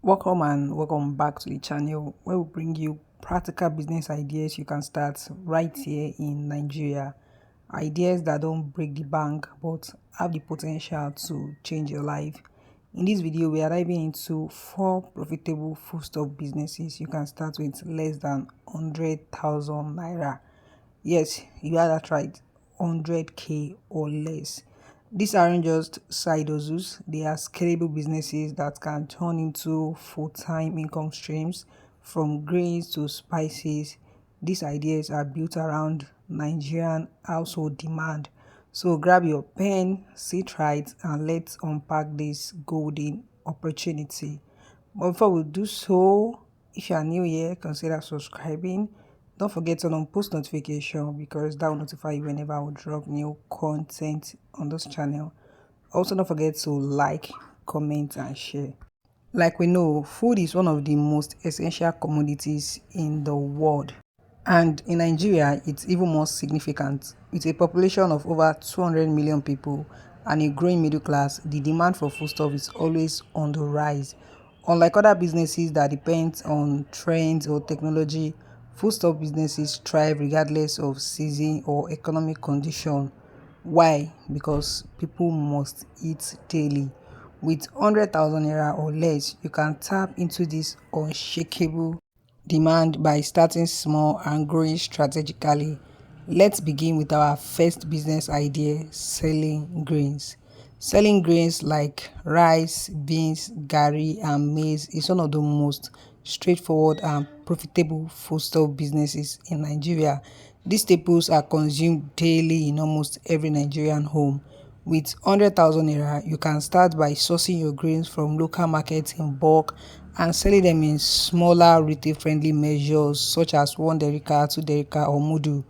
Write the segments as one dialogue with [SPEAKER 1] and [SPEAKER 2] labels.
[SPEAKER 1] Welcome and welcome back to the channel where we bring you practical business ideas you can start right here in Nigeria. Ideas that don't break the bank but have the potential to change your life. In this video, we are diving into 4 profitable foodstuff businesses you can start with less than 100,000 naira. Yes, you had that right, 100k or less. These aren't just side hustles, they are scalable businesses that can turn into full-time income streams from grains to spices. These ideas are built around Nigerian household demand. So grab your pen, sit right, and let's unpack this golden opportunity. But before we do so, if you are new here, consider subscribing. Don't forget to turn on post notification because that will notify you whenever I will drop new content on this channel. Also, don't forget to like, comment, and share. Like we know, food is one of the most essential commodities in the world. And in Nigeria, it's even more significant. With a population of over 200 million people and a growing middle class, the demand for foodstuff is always on the rise. Unlike other businesses that depend on trends or technology, foodstuff businesses thrive regardless of season or economic condition. Why? Because people must eat daily. With 100,000 naira or less, you can tap into this unshakable demand by starting small and growing strategically. Let's begin with our first business idea, selling grains. Selling grains like rice, beans, gari, and maize is one of the most straightforward and profitable foodstuff businesses in Nigeria. These staples are consumed daily in almost every Nigerian home. With 100,000 naira, you can start by sourcing your grains from local markets in bulk and selling them in smaller retail-friendly measures such as 1 derica, 2 derica, or mudu.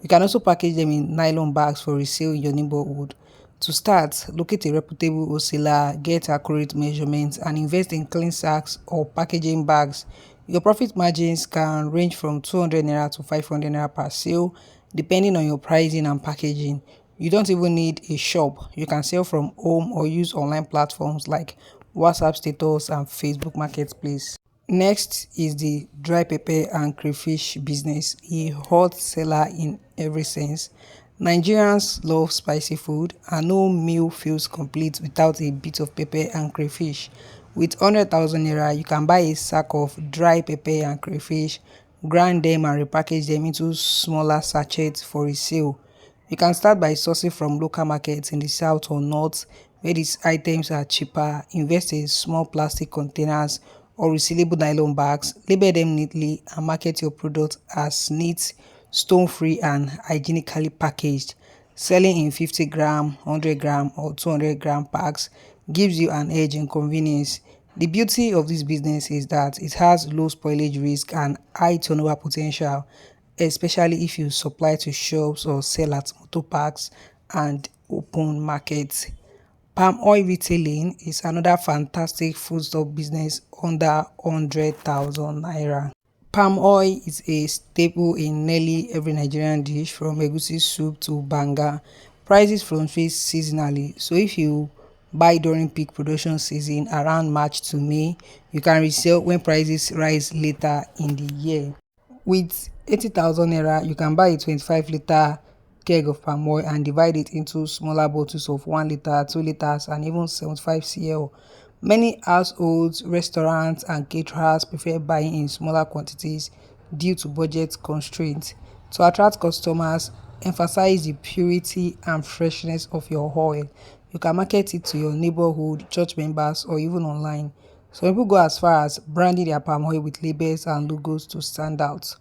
[SPEAKER 1] You can also package them in nylon bags for resale in your neighborhood. To start, locate a reputable wholesaler, get accurate measurements, and invest in clean sacks or packaging bags. Your profit margins can range from 200 naira to 500 naira per sale, depending on your pricing and packaging. You don't even need a shop. You can sell from home or use online platforms like WhatsApp status and Facebook Marketplace. Next is the dry pepper and crayfish business, a hot seller in every sense. Nigerians love spicy food and no meal feels complete without a bit of pepper and crayfish. With 100,000 naira, you can buy a sack of dry pepper and crayfish, grind them and repackage them into smaller sachets for resale. You can start by sourcing from local markets in the south or north where these items are cheaper. Invest in small plastic containers or resealable nylon bags, label them neatly and market your product as neat, stone-free and hygienically packaged. Selling in 50-gram, 100-gram or 200-gram packs gives you an edge in convenience. The beauty of this business is that it has low spoilage risk and high turnover potential, especially if you supply to shops or sell at motor parks and open markets. Palm oil retailing is another fantastic foodstuff business under 100,000 naira. Palm oil is a staple in nearly every Nigerian dish from egusi soup to banga. Prices fluctuate seasonally, so if you buy during peak production season around March to May, you can resell when prices rise later in the year. With 80,000 naira, you can buy a 25-liter keg of palm oil and divide it into smaller bottles of 1 liter, 2 liters, and even 75 cl. Many households, restaurants, and caterers prefer buying in smaller quantities due to budget constraints. To attract customers, emphasize the purity and freshness of your oil. You can market it to your neighborhood, church members, or even online. Some people go as far as branding their palm oil with labels and logos to stand out.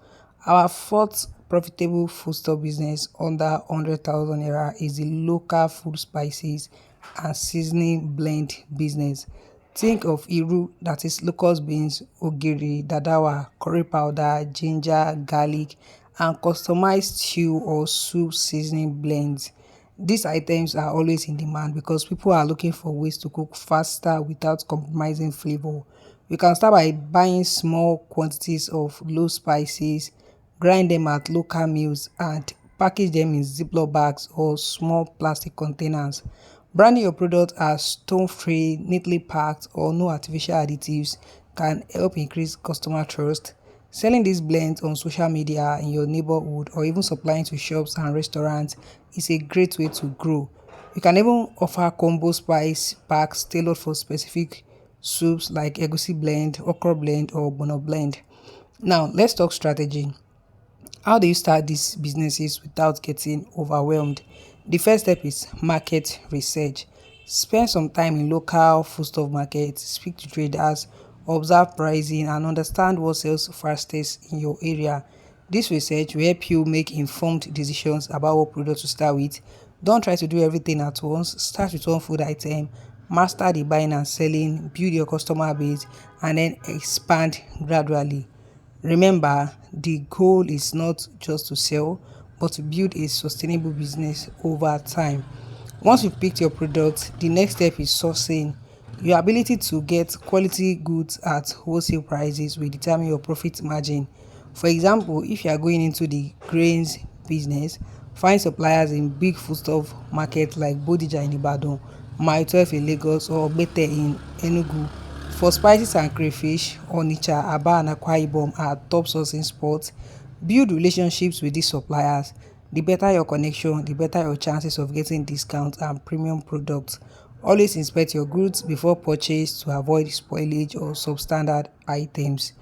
[SPEAKER 1] Our fourth profitable foodstuff business under 100,000 naira is the local food spices and seasoning blend business. Think of iru, that is locust beans, ogiri, dadawa, curry powder, ginger, garlic, and customized stew or soup seasoning blends. These items are always in demand because people are looking for ways to cook faster without compromising flavor. You can start by buying small quantities of low spices, grind them at local mills, and package them in Ziploc bags or small plastic containers. Branding your product as stone-free, neatly packed, or no artificial additives can help increase customer trust. Selling these blends on social media in your neighborhood or even supplying to shops and restaurants is a great way to grow. You can even offer combo spice packs tailored for specific soups like egusi blend, okra blend, or bono blend. Now, let's talk strategy. How do you start these businesses without getting overwhelmed? The first step is market research. Spend some time in local foodstuff markets, speak to traders, observe pricing, and understand what sells fastest in your area. This research will help you make informed decisions about what product to start with. Don't try to do everything at once. Start with one food item, master the buying and selling, build your customer base, and then expand gradually. Remember, the goal is not just to sell, but to build a sustainable business over time. Once you've picked your product, the next step is sourcing. Your ability to get quality goods at wholesale prices will determine your profit margin. For example, if you are going into the grains business, find suppliers in big foodstuff markets like Bodija in Ibadan, Mile 12 in Lagos, or Bete in Enugu. For spices and crayfish, Onitsha, Aba and Akwa Ibom are top sourcing spots. Build relationships with these suppliers. The better your connection, the better your chances of getting discounts and premium products. Always inspect your goods before purchase to avoid spoilage or substandard items.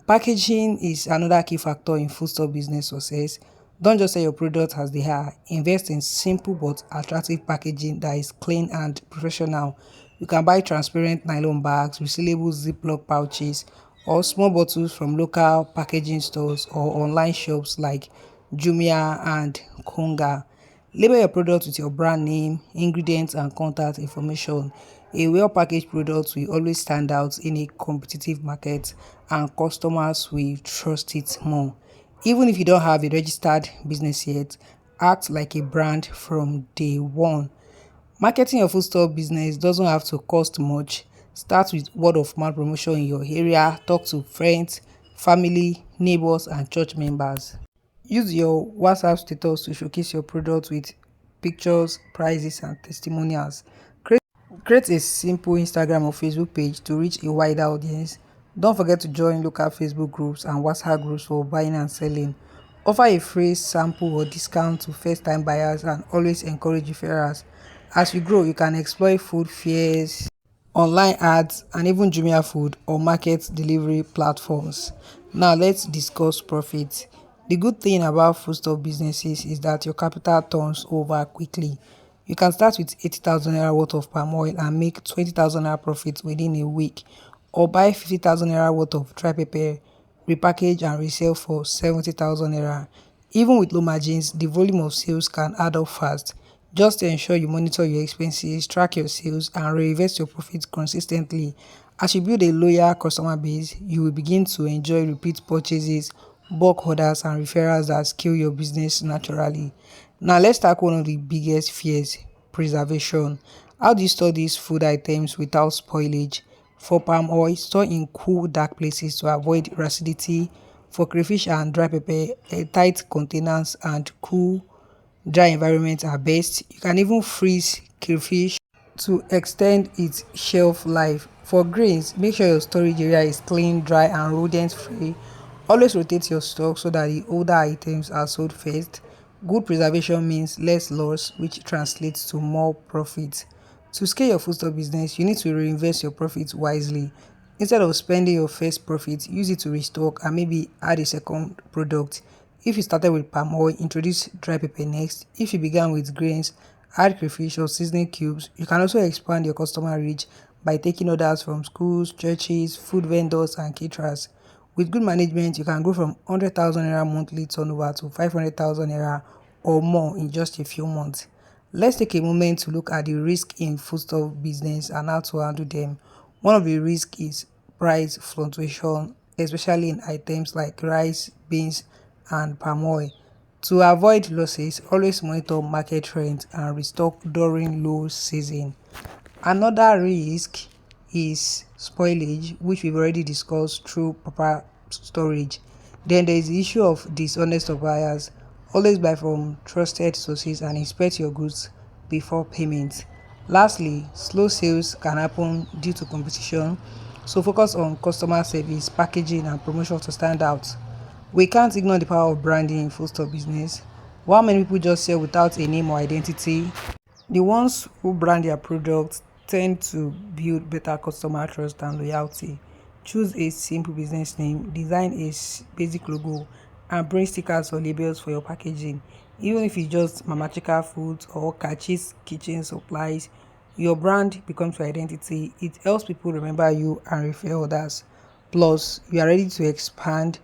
[SPEAKER 1] Packaging is another key factor in foodstuff business success. Don't just sell your product as they are. Invest in simple but attractive packaging that is clean and professional. You can buy transparent nylon bags, resealable Ziploc pouches, or small bottles from local packaging stores or online shops like Jumia and Konga. Label your product with your brand name, ingredients, and contact information. A well-packaged product will always stand out in a competitive market, and customers will trust it more. Even if you don't have a registered business yet, act like a brand from day one. Marketing your foodstuff business doesn't have to cost much. Start with word of mouth promotion in your area, talk to friends, family, neighbors, and church members. Use your WhatsApp status to showcase your product with pictures, prices, and testimonials. Create a simple Instagram or Facebook page to reach a wider audience. Don't forget to join local Facebook groups and WhatsApp groups for buying and selling. Offer a free sample or discount to first-time buyers and always encourage referrals. As you grow, you can explore food fairs, online ads, and even Jumia food or market delivery platforms. Now let's discuss profit. The good thing about foodstuff businesses is that your capital turns over quickly. You can start with 80,000 naira worth of palm oil and make 20,000 naira profit within a week, or buy 50,000 naira worth of dry pepper, repackage and resell for 70,000 naira. Even with low margins, the volume of sales can add up fast. Just ensure you monitor your expenses, track your sales, and reinvest your profits consistently. As you build a loyal customer base, you will begin to enjoy repeat purchases, bulk orders, and referrals that scale your business naturally. Now, let's tackle one of the biggest fears: preservation. How do you store these food items without spoilage? For palm oil, store in cool, dark places to avoid acidity. For crayfish and dry pepper, tight containers and cool, dry environments are best. You can even freeze crayfish to extend its shelf life. For grains, make sure your storage area is clean, dry, and rodent free. Always rotate your stock so that the older items are sold first. Good preservation means less loss, which translates to more profit. To scale your foodstuff business, you need to reinvest your profits wisely. Instead of spending your first profit, use it to restock and maybe add a second product. If you started with palm oil, introduce dry pepper next. If you began with grains, add crayfish or seasoning cubes. You can also expand your customer reach by taking orders from schools, churches, food vendors, and caterers. With good management, you can grow from 100,000 naira monthly turnover to 500,000 naira or more in just a few months. Let's take a moment to look at the risk in foodstuff business and how to handle them. One of the risks is price fluctuation, especially in items like rice, beans, and palm oil. To avoid losses, always monitor market trends and restock during low season. Another risk is spoilage, which we've already discussed through proper storage. Then there is the issue of dishonest suppliers. Always buy from trusted sources and inspect your goods before payment. Lastly, slow sales can happen due to competition. So focus on customer service, packaging, and promotion to stand out. We can't ignore the power of branding in food store business. While many people just sell without a name or identity, the ones who brand their products tend to build better customer trust and loyalty. Choose a simple business name, design a basic logo, and bring stickers or labels for your packaging. Even if it's just Mama Chika Foods or Kachis Kitchen Supplies, your brand becomes your identity. It helps people remember you and refer others. Plus, you are ready to expand.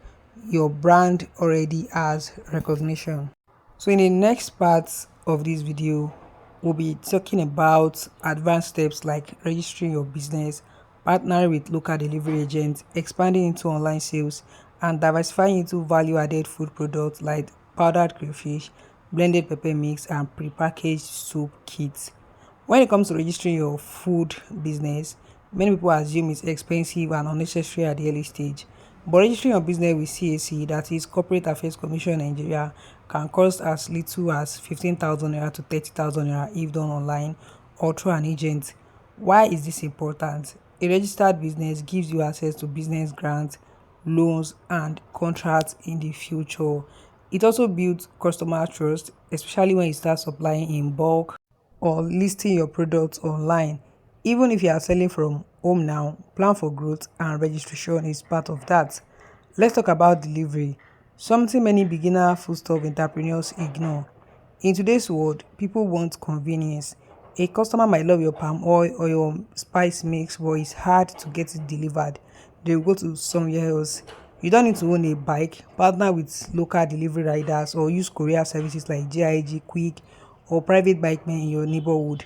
[SPEAKER 1] Your brand already has recognition. So in the next part of this video, we'll be talking about advanced steps like registering your business, partnering with local delivery agents, expanding into online sales, and diversifying into value-added food products like powdered crayfish, blended pepper mix, and prepackaged soup kits. When it comes to registering your food business, many people assume it's expensive and unnecessary at the early stage. But registering your business with CAC, that is Corporate Affairs Commission Nigeria, can cost as little as 15,000 naira to 30,000 naira if done online or through an agent. Why is this important? A registered business gives you access to business grants, loans, and contracts in the future. It also builds customer trust, especially when you start supplying in bulk or listing your products online. Even if you are selling from home now, plan for growth and registration is part of that. Let's talk about delivery, something many beginner foodstuff entrepreneurs ignore. In today's world, people want convenience. A customer might love your palm oil or your spice mix, but it's hard to get it delivered. They will go to somewhere else. You don't need to own a bike, partner with local delivery riders, or use courier services like GIG, Quick, or private bikemen in your neighborhood.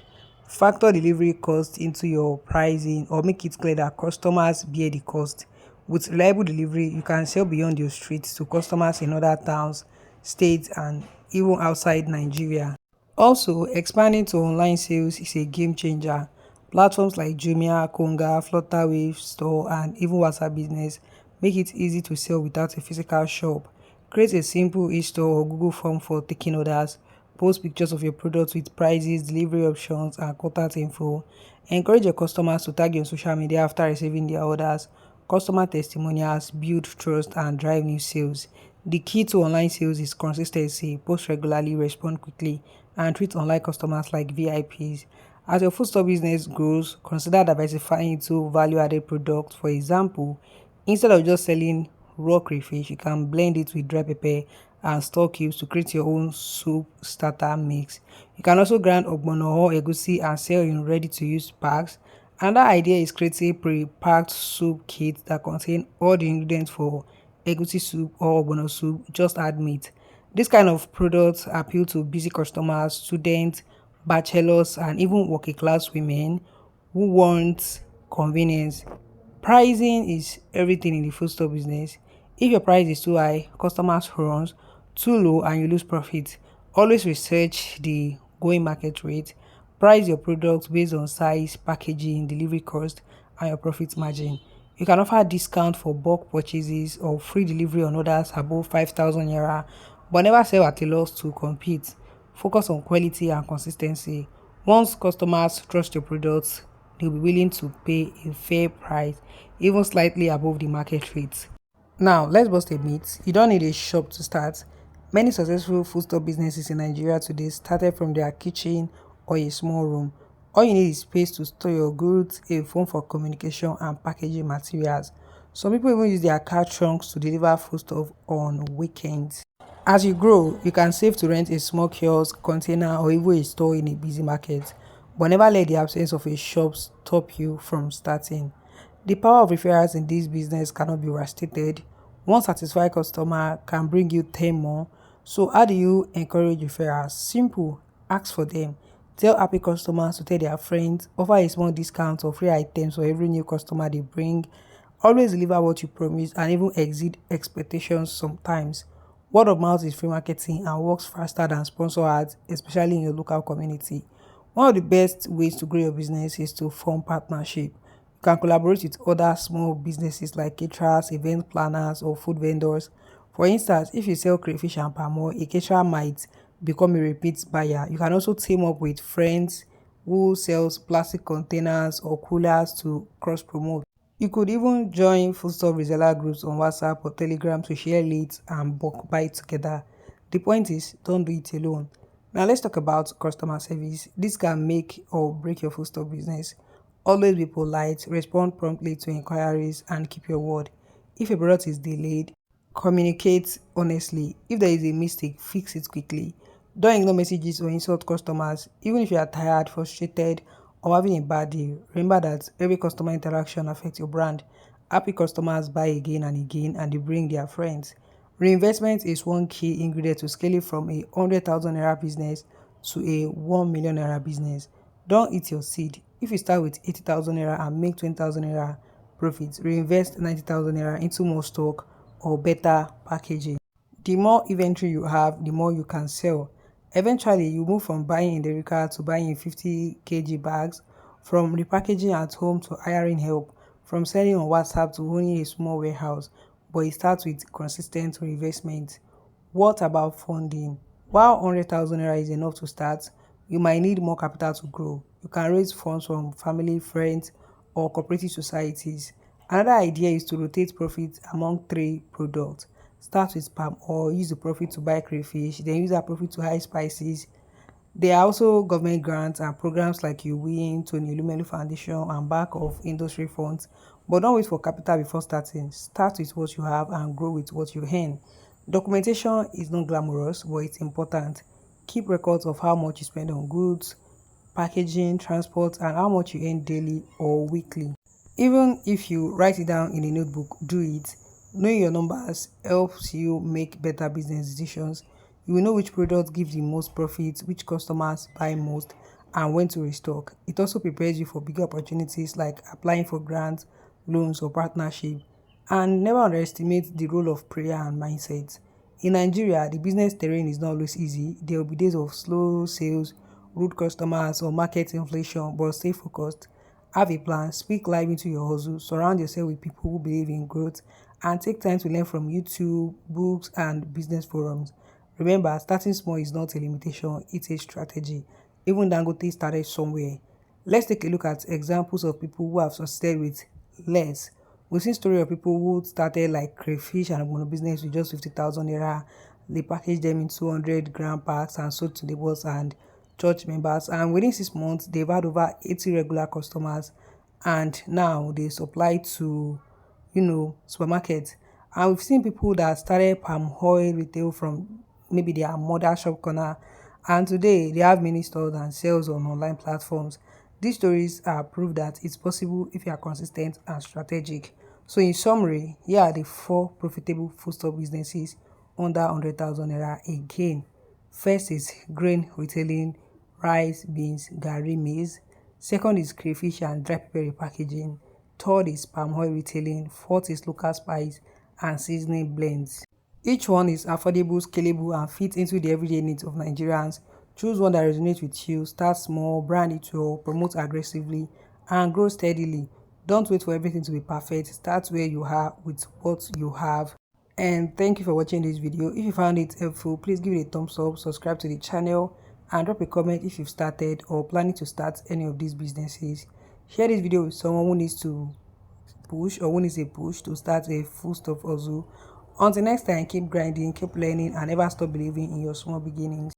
[SPEAKER 1] Factor delivery cost into your pricing or make it clear that customers bear the cost. With reliable delivery, you can sell beyond your streets to customers in other towns, states, and even outside Nigeria. Also, expanding to online sales is a game changer. Platforms like Jumia, Konga, Flutterwave Store, and even WhatsApp Business make it easy to sell without a physical shop. Create a simple e-store or Google form for taking orders. Post pictures of your products with prices, delivery options, and contact info. Encourage your customers to tag you on social media after receiving their orders. Customer testimonials build trust and drive new sales. The key to online sales is consistency. Post regularly, respond quickly, and treat online customers like VIPs. As your food store business grows, consider diversifying into value-added products. For example, instead of just selling raw crayfish, you can blend it with dry pepper and store cubes to create your own soup starter mix. You can also grind ogbono or egusi and sell in ready-to-use packs. Another idea is creating pre-packed soup kits that contain all the ingredients for egusi soup or ogbono soup, just add meat. This kind of products appeal to busy customers, students, bachelors, and even working class women who want convenience. Pricing is everything in the food store business. If your price is too high, customers runs, too low, and you lose profit. Always research the going market rate. Price your products based on size, packaging, delivery cost, and your profit margin. You can offer discount for bulk purchases or free delivery on orders above 5,000 naira, but never sell at a loss to compete. Focus on quality and consistency. Once customers trust your products, they'll be willing to pay a fair price, even slightly above the market rate. Now, let's bust a myth. You don't need a shop to start. Many successful food store businesses in Nigeria today started from their kitchen or a small room. All you need is space to store your goods, a phone for communication, and packaging materials. Some people even use their car trunks to deliver food stuff on weekends. As you grow, you can save to rent a small kiosk, container, or even a store in a busy market, but never let the absence of a shop stop you from starting. The power of referrals in this business cannot be overstated. One satisfied customer can bring you 10 more. So, how do you encourage referrals? Simple, ask for them. Tell happy customers to tell their friends, offer a small discount or free items for every new customer they bring. Always deliver what you promise and even exceed expectations sometimes. Word of mouth is free marketing and works faster than sponsor ads, especially in your local community. One of the best ways to grow your business is to form partnership. You can collaborate with other small businesses like caterers, event planners, or food vendors. For instance, if you sell crayfish and palm oil, a caterer might become a repeat buyer. You can also team up with friends who sells plastic containers or coolers to cross promote. You could even join foodstuff reseller groups on WhatsApp or Telegram to share leads and bulk buy together. The point is, don't do it alone. Now let's talk about customer service. This can make or break your foodstuff business. Always be polite, respond promptly to inquiries, and keep your word. If a product is delayed, communicate honestly. If there is a mistake, fix it quickly. Don't ignore messages or insult customers. Even if you are tired, frustrated, or having a bad day, remember that every customer interaction affects your brand. Happy customers buy again and again and they bring their friends. Reinvestment is one key ingredient to scale it from a 100,000 naira business to a 1 million naira business. Don't eat your seed. If you start with 80,000 naira and make 20,000 naira profits, reinvest 90,000 naira into more stock or better packaging. The more inventory you have, the more you can sell. Eventually, you move from buying in the Derica to buying in 50 kg bags, from repackaging at home to hiring help, from selling on WhatsApp to owning a small warehouse. But it starts with consistent reinvestment. What about funding? While 100,000 naira is enough to start, you might need more capital to grow. You can raise funds from family, friends, or cooperative societies. Another idea is to rotate profits among three products. Start with palm oil, use the profit to buy crayfish, then use that profit to buy spices. There are also government grants and programs like You Win, Tony Elumelu Foundation, and back of industry funds. But don't wait for capital before starting. Start with what you have and grow with what you earn. Documentation is not glamorous, but it's important. Keep records of how much you spend on goods, packaging, transport, and how much you earn daily or weekly. Even if you write it down in a notebook, do it. Knowing your numbers helps you make better business decisions. You will know which products give the most profit, which customers buy most, and when to restock. It also prepares you for bigger opportunities like applying for grants, loans, or partnership. And never underestimate the role of prayer and mindset. In Nigeria, the business terrain is not always easy. There will be days of slow sales, rude customers, or market inflation, but stay focused. Have a plan, speak live into your hustle, surround yourself with people who believe in growth, and take time to learn from YouTube, books, and business forums. Remember, starting small is not a limitation, it's a strategy. Even Dangote started somewhere. Let's take a look at examples of people who have succeeded with less. We've seen story of people who started like Crayfish and mono business with just 50,000 naira. They packaged them in 200-gram packs and sold to neighbors and church members. And within 6 months, they've had over 80 regular customers. And now they supply to, supermarkets. And we've seen people that started palm oil retail from maybe their mother shop corner, and today they have many stores and sales on online platforms. These stories are proof that it's possible if you are consistent and strategic. So in summary, here are the four profitable foodstuff businesses under 100,000 naira again. First is grain retailing, rice, beans, garri, maize. Second is crayfish and dry pepper packaging. Third is palm oil retailing. Fourth is local spice and seasoning blends. Each one is affordable, scalable, and fits into the everyday needs of Nigerians. Choose one that resonates with you, start small, brand it well, promote aggressively, and grow steadily. Don't wait for everything to be perfect. Start where you are with what you have. And thank you for watching this video. If you found it helpful, please give it a thumbs up, subscribe to the channel, and drop a comment if you've started or planning to start any of these businesses. Share this video with someone who needs to push or who needs a push to start a full stop hustle. Until next time, keep grinding, keep learning, and never stop believing in your small beginnings.